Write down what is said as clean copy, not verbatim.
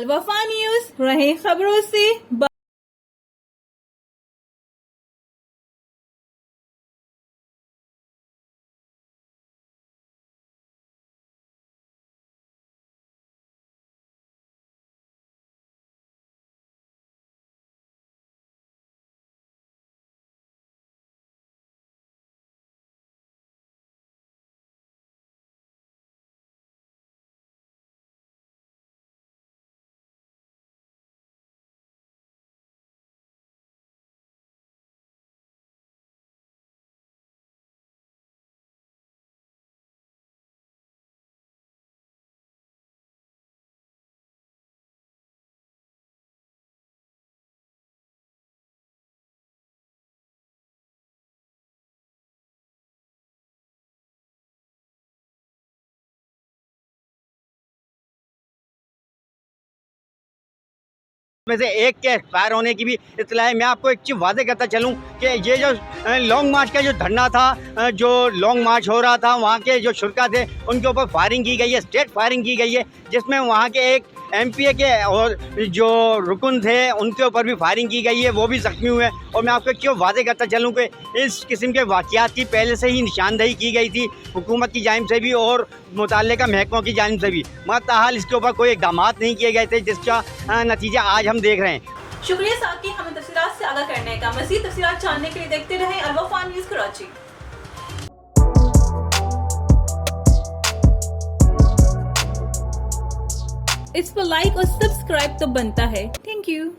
अलवफा news, रहे खबरों से में से एक के एक्सपायर होने की भी इत्तला है। मैं आपको एक चीज़ वादे करता चलूं कि ये जो लॉन्ग मार्च का जो धरना था, जो लॉन्ग मार्च हो रहा था, वहाँ के जो शुरा थे उनके ऊपर फायरिंग की गई है, स्टेट फायरिंग की गई है, जिसमें वहाँ के एक MPA के और जो रुकन थे उनके ऊपर भी फायरिंग की गई है, वो भी जख्मी हुए। और मैं आपको क्यों वादे करता चलूँ कि इस किस्म के वाक़यात की पहले से ही निशानदेही की गई थी हुकूमत की जानिब से भी और मुतल्लिका महकमों की जानिब से भी, मगर ताहाल इसके ऊपर कोई इक़दाम नहीं किए गए थे, जिसका नतीजा आज हम देख रहे हैं। शुक्रिया साकी, हमें तफसीलात से आगाह करने का। मज़ीद तफसीलात जानने के लिए देखते रहें अलवफा न्यूज कराची। इस पर लाइक और सब्सक्राइब तो बनता है। Thank you.